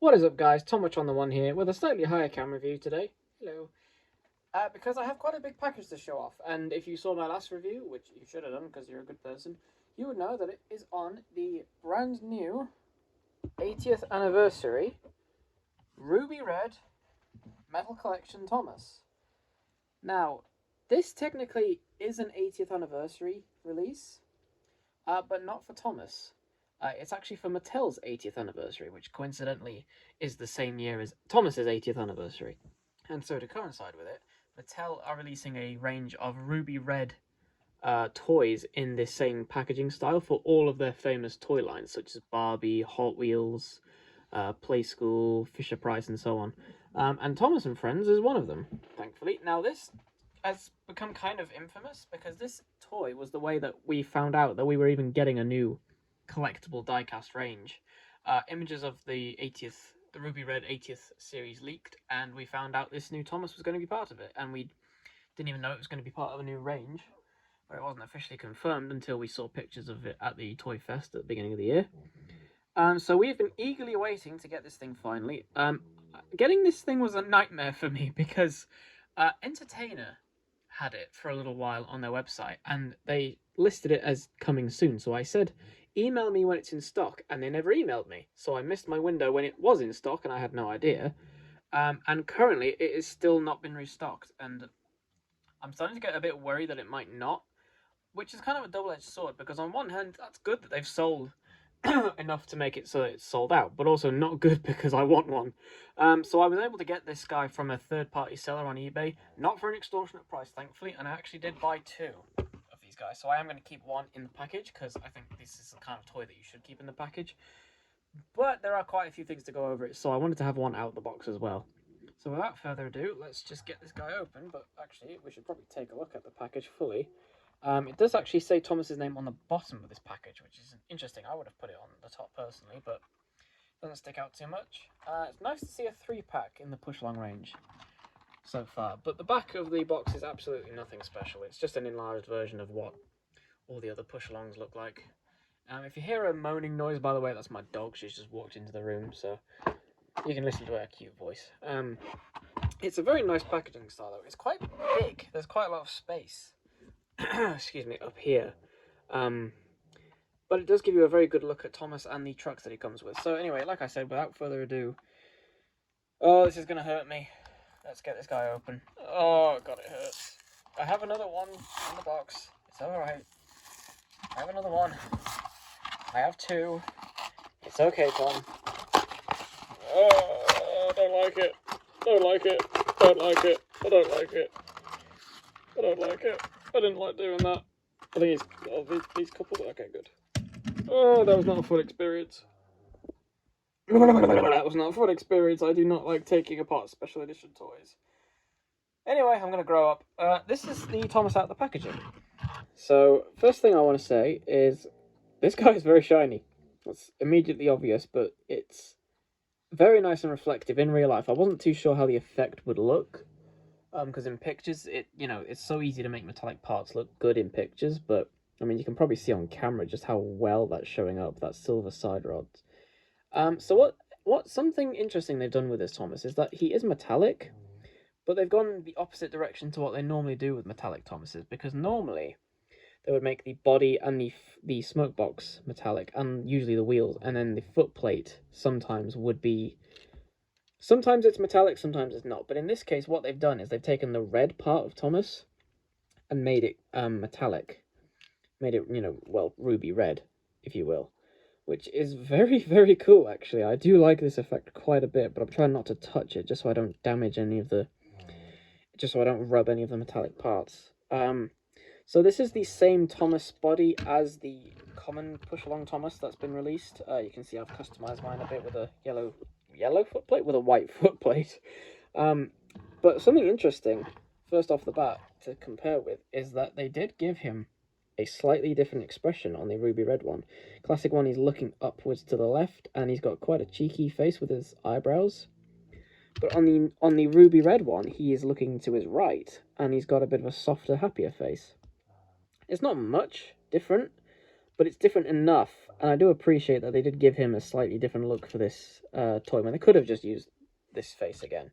What is up, guys? Tomwich on the one here with a slightly higher camera view today. Hello. Because I have quite a big package to show off, and if you saw my last review, which you should have done because you're a good person, you would know that it is on the brand new 80th anniversary Ruby Red Metal Collection Thomas. Now, this technically is an 80th anniversary release, but not for Thomas. It's actually for Mattel's 80th anniversary, which coincidentally is the same year as Thomas's 80th anniversary. And so to coincide with it, Mattel are releasing a range of ruby red toys in this same packaging style for all of their famous toy lines, such as Barbie, Hot Wheels, Playskool, Fisher-Price, and so on. And Thomas and Friends is one of them, thankfully. Now, this has become kind of infamous because this toy was the way that we found out that we were even getting a new collectible diecast range. Images of the Ruby Red 80th series leaked, and we found out this new Thomas was going to be part of it, and we didn't even know it was going to be part of a new range, or it wasn't officially confirmed until we saw pictures of it at the Toy Fest at the beginning of the year. So we've been eagerly waiting to get this thing finally. Getting this thing was a nightmare for me because Entertainer had it for a little while on their website, and they listed it as coming soon, so I said, email me when it's in stock, and they never emailed me, so I missed my window when it was in stock, and I had no idea. And currently, it has still not been restocked, and I'm starting to get a bit worried that it might not, which is kind of a double-edged sword, because on one hand, that's good that they've sold enough to make it so that it's sold out, but also not good because I want one. So I was able to get this guy from a third-party seller on eBay, not for an extortionate price, thankfully, and I actually did buy two of these guys. So I am going to keep one in the package because I think this is the kind of toy that you should keep in the package. But there are quite a few things to go over it, so I wanted to have one out of the box as well. So without further ado, let's just get this guy open, but actually we should probably take a look at the package fully. It does actually say Thomas's name on the bottom of this package, which is interesting. I would have put it on the top personally, but it doesn't stick out too much. It's nice to see a 3-pack in the push-along range so far, but the back of the box is absolutely nothing special. It's just an enlarged version of what all the other push-alongs look like. If you hear a moaning noise, by the way, that's my dog. She's just walked into the room, so you can listen to her cute voice. It's a very nice packaging style, though. It's quite big. There's quite a lot of space. Excuse me, up here. But it does give you a very good look at Thomas and the trucks that he comes with. So anyway, like I said, without further ado... Oh, this is going to hurt me. Let's get this guy open. Oh, God, it hurts. I have another one in the box. It's alright. I have another one. I have two. It's okay, Tom. Oh, I don't like it. Don't like it. Don't like it. I don't like it. I don't like it. I didn't like doing that. I think it's these couples. Okay, good. Oh, that was not a fun experience. That was not a fun experience. I do not like taking apart special edition toys. Anyway, I'm gonna grow up. This is the Thomas out of the packaging. So, first thing I want to say is this guy is very shiny. That's immediately obvious, but it's very nice and reflective in real life. I wasn't too sure how the effect would look. Because in pictures, it's so easy to make metallic parts look good in pictures, but, I mean, you can probably see on camera just how well that's showing up, that silver side rods. So something interesting they've done with this Thomas is that he is metallic, but they've gone the opposite direction to what they normally do with metallic Thomases, because normally they would make the body and the smoke box metallic, and usually the wheels, and then the foot plate sometimes would be... Sometimes it's metallic, sometimes it's not. But in this case, what they've done is they've taken the red part of Thomas and made it metallic. Made it, ruby red, if you will. Which is very, very cool, actually. I do like this effect quite a bit, but I'm trying not to touch it just so I don't damage any of the... Just so I don't rub any of the metallic parts. So this is the same Thomas body as the common push-along Thomas that's been released. You can see I've customized mine a bit with a yellow foot plate with a white foot plate. But something interesting, first off the bat, to compare with, is that they did give him a slightly different expression on the ruby red one. Classic one, he's looking upwards to the left, and he's got quite a cheeky face with his eyebrows. But on the ruby red one, he is looking to his right, and he's got a bit of a softer, happier face. It's not much different, but it's different enough, and I do appreciate that they did give him a slightly different look for this toy when they could have just used this face again.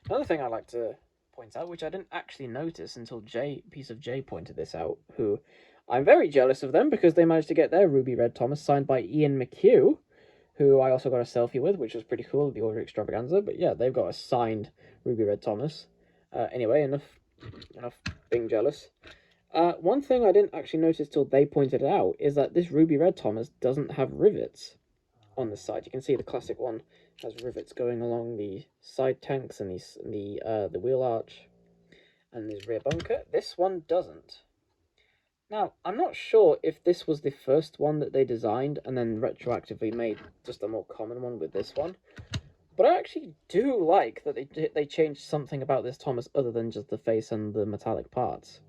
Another thing I'd like to point out, which I didn't actually notice until Piece of J pointed this out, who I'm very jealous of them because they managed to get their Ruby Red Thomas signed by Ian McHugh, who I also got a selfie with, which was pretty cool at the Order Extravaganza. But yeah, they've got a signed Ruby Red Thomas. Anyway, enough being jealous. One thing I didn't actually notice till they pointed it out is that this Ruby Red Thomas doesn't have rivets on the side. You can see the classic one has rivets going along the side tanks and the wheel arch and this rear bunker. This one doesn't. Now, I'm not sure if this was the first one that they designed and then retroactively made just a more common one with this one, but I actually do like that they changed something about this Thomas other than just the face and the metallic parts,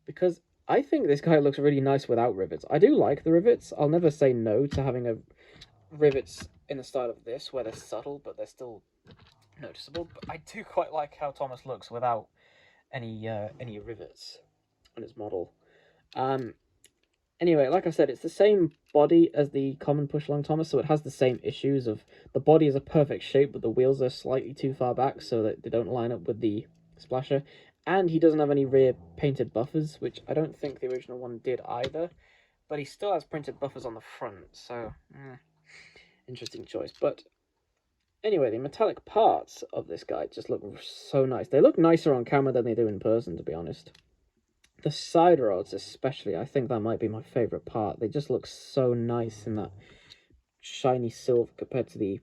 because I think this guy looks really nice without rivets. I do like the rivets. I'll never say no to having rivets in the style of this, where they're subtle but they're still noticeable. But I do quite like how Thomas looks without any rivets on his model. Anyway, like I said, it's the same body as the common push-along Thomas, so it has the same issues of the body is a perfect shape, but the wheels are slightly too far back so that they don't line up with the splasher. And he doesn't have any rear painted buffers, which I don't think the original one did either. But he still has printed buffers on the front, so interesting choice. But anyway, the metallic parts of this guy just look so nice. They look nicer on camera than they do in person, to be honest. The side rods especially, I think that might be my favourite part. They just look so nice in that shiny silver compared to the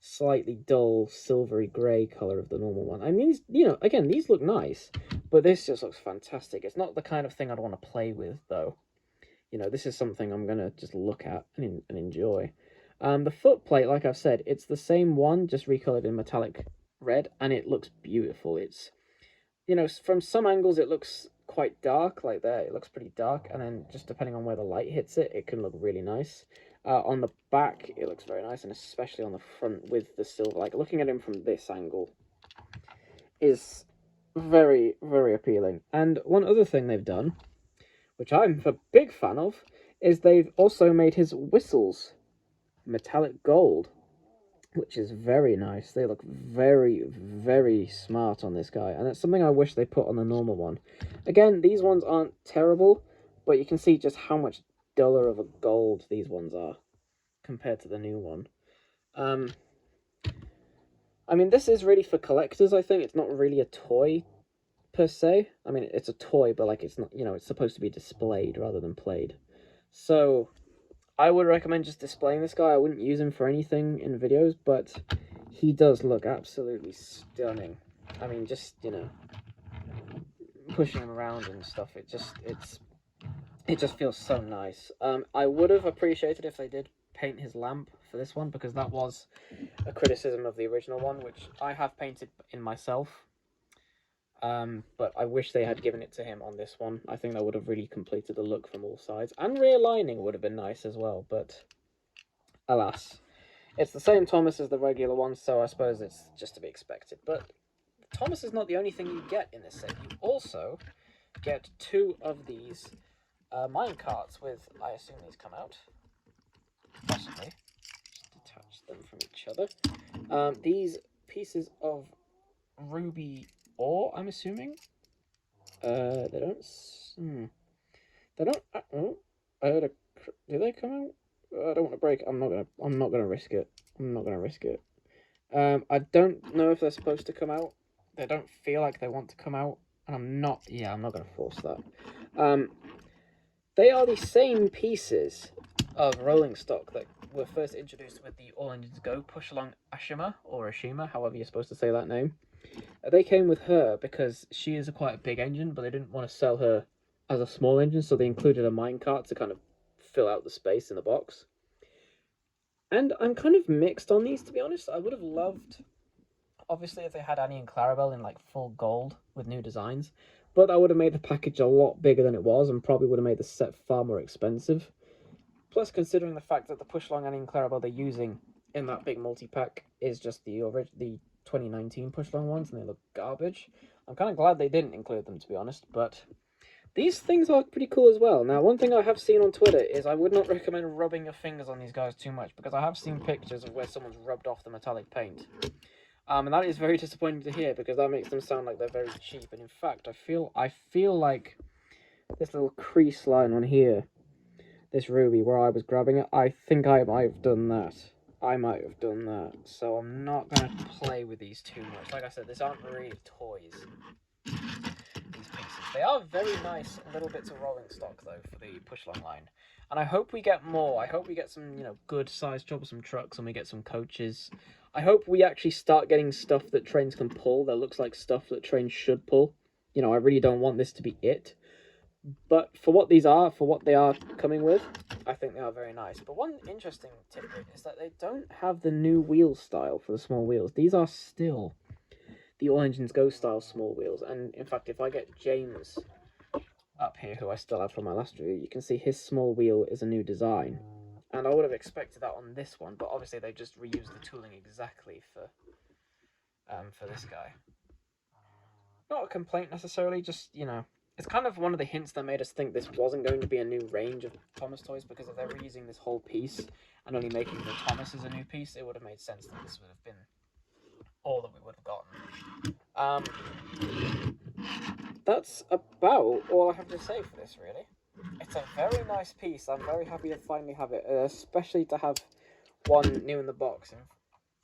slightly dull silvery grey colour of the normal one. I mean, these, again, these look nice, but this just looks fantastic. It's not the kind of thing I'd want to play with, though. This is something I'm going to just look at and enjoy. The foot plate, like I've said, it's the same one, just recolored in metallic red, and it looks beautiful. It's, from some angles it looks quite dark, like there, it looks pretty dark, and then just depending on where the light hits it, it can look really nice. On the back, it looks very nice, and especially on the front with the silver, like looking at him from this angle is very, very appealing. And one other thing they've done, which I'm a big fan of, is they've also made his whistles metallic gold, which is very nice. They look very, very smart on this guy, and that's something I wish they put on the normal one. Again, these ones aren't terrible, but you can see just how much duller of a gold these ones are compared to the new one. I mean, this is really for collectors, I think. It's not really a toy, per se. I mean, it's a toy, but, like, it's not, it's supposed to be displayed rather than played. So I would recommend just displaying this guy. I wouldn't use him for anything in videos, but he does look absolutely stunning. I mean, just, pushing him around and stuff, it just feels so nice. I would have appreciated if they did paint his lamp for this one, because that was a criticism of the original one, which I have painted in myself. But I wish they had given it to him on this one. I think that would have really completed the look from all sides. And rear lining would have been nice as well, but alas. It's the same Thomas as the regular one, so I suppose it's just to be expected. But Thomas is not the only thing you get in this set. You also get 2 of these mine carts with, I assume these come out. Possibly. Just detach them from each other. These pieces of ruby ore, I'm assuming. They don't. They don't. Oh, I heard a. Do they come out? I don't want to break. I'm not gonna risk it. I'm not gonna risk it. I don't know if they're supposed to come out. They don't feel like they want to come out, and I'm not. Yeah, I'm not gonna force that. They are the same pieces of rolling stock that were first introduced with the All Engines Go push along Ashima, or Ashima, however you're supposed to say that name. They came with her because she is quite a big engine, but they didn't want to sell her as a small engine, so they included a minecart to kind of fill out the space in the box. And I'm kind of mixed on these, to be honest. I would have loved, obviously, if they had Annie and Clarabelle in like full gold with new designs, but that would have made the package a lot bigger than it was and probably would have made the set far more expensive. Plus, considering the fact that the push along Annie and Clarabelle they're using in that big multi-pack is just the 2019 push along ones, and they look garbage. I'm kind of glad they didn't include them, to be honest, but These things are pretty cool as well. Now, one thing I have seen on Twitter is I would not recommend rubbing your fingers on these guys too much, because I have seen pictures of where someone's rubbed off the metallic paint. And that is very disappointing to hear, because that makes them sound like they're very cheap. And in fact, I feel like this little crease line on here, this ruby where I was grabbing it, I think I might have done that. So I'm not going to play with these too much. Like I said, these aren't really toys. These pieces. They are very nice little bits of rolling stock, though, for the push-long line. And I hope we get more. I hope we get some, good-sized troublesome trucks, and we get some coaches. I hope we actually start getting stuff that trains can pull, that looks like stuff that trains should pull. I really don't want this to be it. But for what they are coming with, I think they are very nice. But one interesting tidbit is that they don't have the new wheel style for the small wheels. These are still the All Engines Go style small wheels. And in fact, if I get James up here, who I still have from my last review, you can see his small wheel is a new design. And I would have expected that on this one, but obviously they just reused the tooling exactly for this guy. Not a complaint necessarily, just, it's kind of one of the hints that made us think this wasn't going to be a new range of Thomas toys, because if they're reusing this whole piece and only making the Thomas as a new piece, it would have made sense that this would have been all that we would have gotten. That's about all I have to say for this, really. It's a very nice piece. I'm very happy to finally have it, especially to have one new in the box and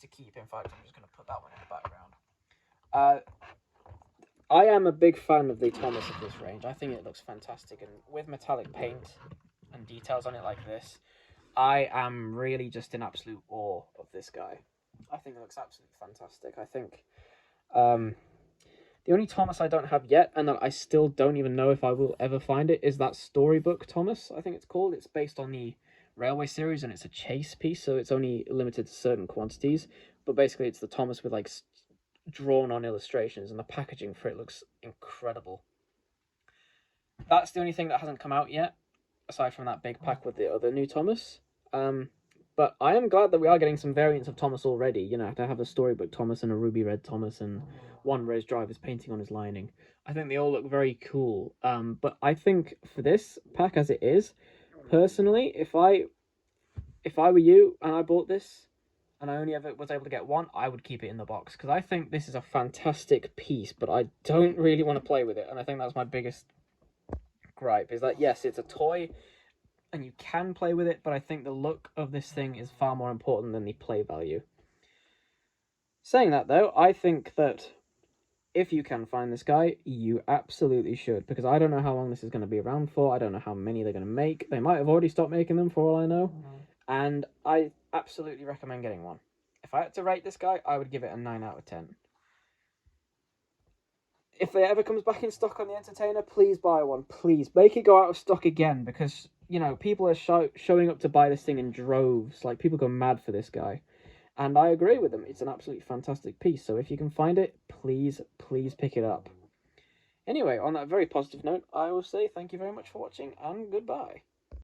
to keep. In fact, I'm just going to put that one in the background. I am a big fan of the Thomas of this range. I think it looks fantastic, and with metallic paint and details on it like this, I am really just in absolute awe of this guy. I think it looks absolutely fantastic. I think the only Thomas I don't have yet, and that I still don't even know if I will ever find it, is that Storybook Thomas, I think it's called. It's based on the Railway series, and it's a chase piece, so it's only limited to certain quantities. But basically, it's the Thomas with, like, drawn on illustrations, and the packaging for it looks incredible. That's the only thing that hasn't come out yet, aside from that big pack with the other new Thomas. But I am glad that we are getting some variants of Thomas already. To have a Storybook Thomas and a Ruby Red Thomas and one Rose Driver's painting on his lining. I think they all look very cool. But I think for this pack as it is, personally, if I were you and I bought this, and I only ever was able to get one, I would keep it in the box, because I think this is a fantastic piece, but I don't really want to play with it, and I think that's my biggest gripe, is that, yes, it's a toy, and you can play with it, but I think the look of this thing is far more important than the play value. Saying that, though, I think that if you can find this guy, you absolutely should, because I don't know how long this is going to be around for, I don't know how many they're going to make, they might have already stopped making them for all I know. And I absolutely recommend getting one. If I had to rate this guy, I would give it a 9 out of 10. If it ever comes back in stock on the Entertainer, please buy one. Please. Make it go out of stock again, because, people are showing up to buy this thing in droves. Like, people go mad for this guy. And I agree with them. It's an absolutely fantastic piece. So if you can find it, please, please pick it up. Anyway, on that very positive note, I will say thank you very much for watching, and goodbye.